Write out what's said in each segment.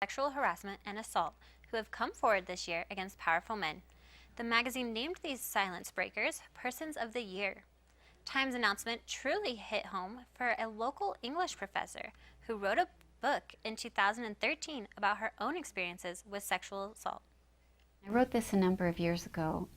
sexual harassment and assault who have come forward this year against powerful men. The magazine named these silence breakers Persons of the Year. Time's announcement truly hit home for a local English professor who wrote a book in 2013 about her own experiences with sexual assault. I wrote this a number of years ago,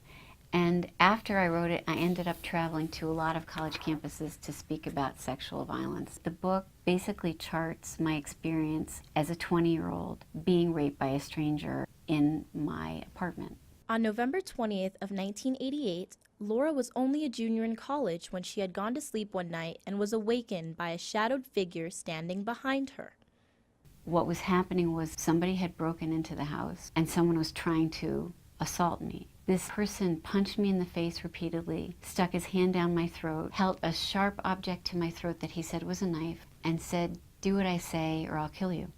and after I wrote it, I ended up traveling to a lot of college campuses to speak about sexual violence. The book basically charts my experience as a 20-year-old being raped by a stranger in my apartment. On November 20th of 1988, Laura was only a junior in college when she had gone to sleep one night and was awakened by a shadowed figure standing behind her. What was happening was somebody had broken into the house and someone was trying to assault me. This person punched me in the face repeatedly, stuck his hand down my throat, held a sharp object to my throat that he said was a knife, and said, "Do what I say or I'll kill you."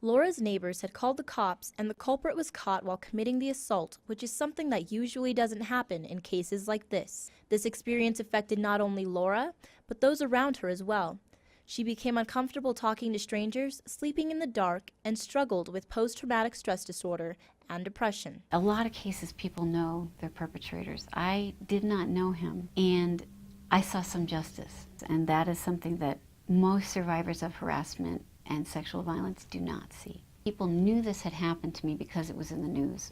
Laura's neighbors had called the cops, and the culprit was caught while committing the assault, which is something that usually doesn't happen in cases like this. This experience affected not only Laura, but those around her as well. She became uncomfortable talking to strangers, sleeping in the dark, and struggled with post-traumatic stress disorder and depression. A lot of cases people know their perpetrators. I did not know him, and I saw some justice, and that is something that most survivors of harassment and sexual violence do not see. People knew this had happened to me because it was in the news.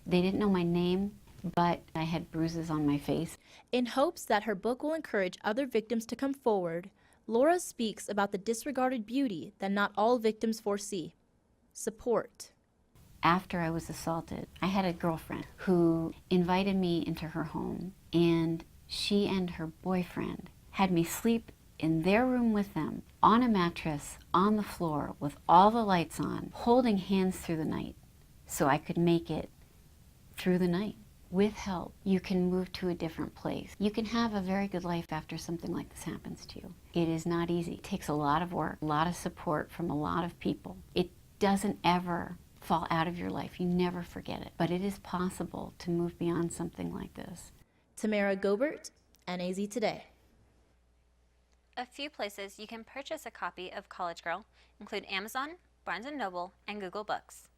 They didn't know my name, but I had bruises on my face. In hopes that her book will encourage other victims to come forward, Laura speaks about the disregarded beauty that not all victims foresee: support. After I was assaulted, I had a girlfriend who invited me into her home, and she and her boyfriend had me sleep in their room with them, on a mattress, on the floor, with all the lights on, holding hands through the night, so I could make it through the night. With help, you can move to a different place. You can have a very good life after something like this happens to you. It is not easy. It takes a lot of work, a lot of support from a lot of people. It doesn't ever fall out of your life. You never forget it. But it is possible to move beyond something like this. Tamara Gobert, NAZ Today. A few places you can purchase a copy of College Girl include Amazon, Barnes & Noble, and Google Books.